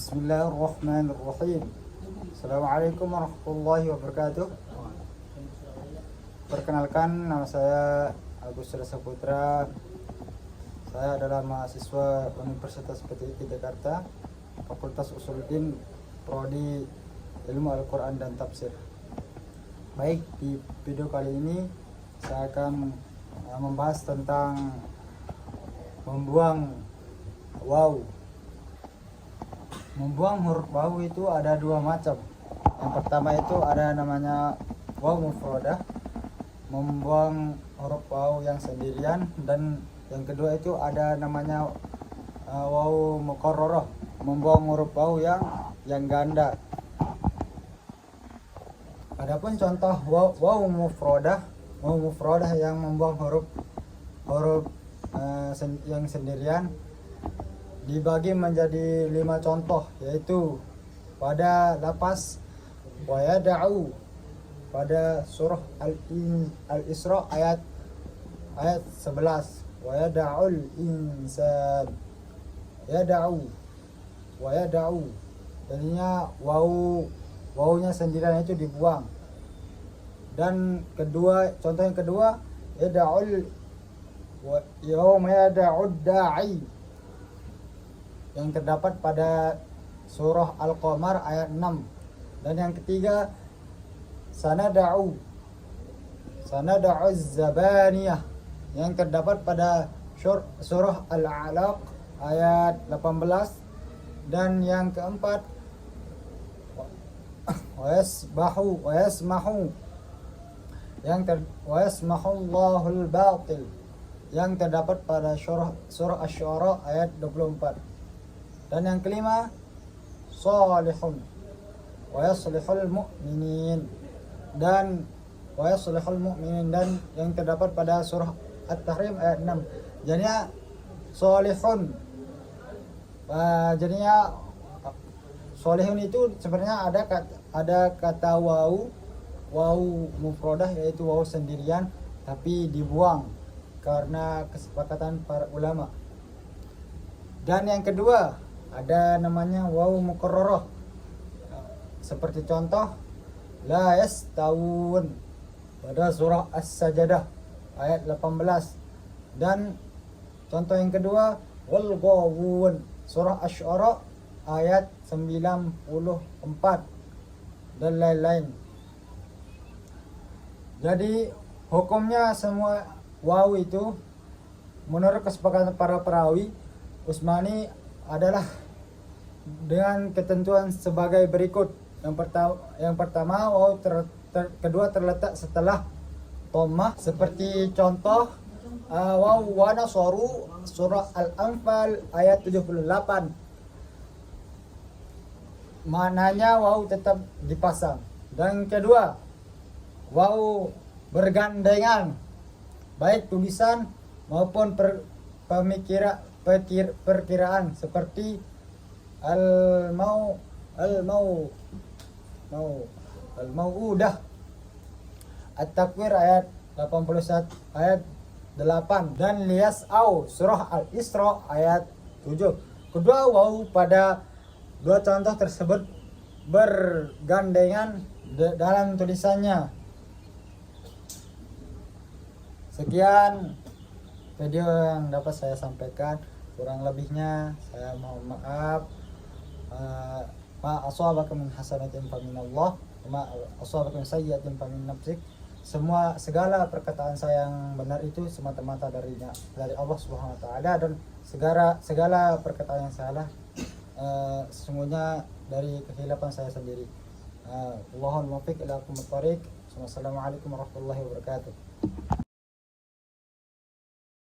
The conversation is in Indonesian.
Bismillahirrahmanirrahim. Assalamualaikum warahmatullahi wabarakatuh. Perkenalkan, nama saya Agus Rasa Putra. Saya adalah mahasiswa Universitas PTIK Jakarta, Fakultas Usuluddin, Prodi Ilmu Al-Quran dan Tafsir. Baik, di video kali ini saya akan membahas tentang membuang waw. Membuang huruf waw itu ada dua macam. Yang pertama itu ada namanya waw mufradah, membuang huruf waw yang sendirian, dan yang kedua itu ada namanya waw mukarrarah, membuang huruf waw yang ganda. Adapun contoh waw mufradah yang membuang huruf yang sendirian dibagi menjadi 5 contoh, yaitu pada lafaz wa yada'u pada surah Al-Isra ayat 11, wa yada'ul insan, yada'u wa yada'u, jadinya wawunya sendirian itu dibuang. Dan contoh yang kedua yada'ul yawma yada'ud da'i yang terdapat pada surah Al-Qamar ayat 6. Dan yang ketiga sanada'uz zabaniyah yang terdapat pada surah Al-Alaq ayat 18. Dan yang keempat wa yasmahu Allahul batil yang terdapat pada surah Asy-Syu'ara ayat 24. Dan yang kelima salihun wa yaslihul mu'minin dan yang terdapat pada surah At-Tahrim ayat 6. Jadinya salihun, jadinya salihun itu sebenarnya ada kata waw mufradah, yaitu waw sendirian, tapi dibuang karena kesepakatan para ulama. Dan yang kedua ada namanya waw mukarrarah, seperti contoh la yastawun pada surah As-Sajdah ayat 18. Dan contoh yang kedua wal ghawun surah Asy-Syu'ara ayat 94, dan lain-lain. Jadi hukumnya semua waw itu menurut kesepakatan para perawi Utsmani adalah dengan ketentuan sebagai berikut. Yang pertama waw kedua terletak setelah dhammah, seperti contoh waw wa nasaru surah Al-Anfal ayat 78. Maknanya waw tetap dipasang. Dan kedua waw bergandengan, baik tulisan maupun perkiraan, seperti al-mau'udah At-Takwir ayat 81 ayat 8, dan liyas'au surah Al-Isra ayat 7. Kedua waw pada dua contoh tersebut bergandengan dalam tulisannya. Sekian video yang dapat saya sampaikan, kurang lebihnya saya mohon maaf. Ma asabaka min hasanatin faminallah, ma asabaka min sayyi'atin famin nafsik. Segala perkataan saya yang benar itu semata-mata dari Allah Subhanahu wa taala, dan segala perkataan yang salah sesungguhnya dari kehilapan saya sendiri. Wallahul muwaffiq ila aqwamit thoriq. Wassalamualaikum warahmatullahi wabarakatuh.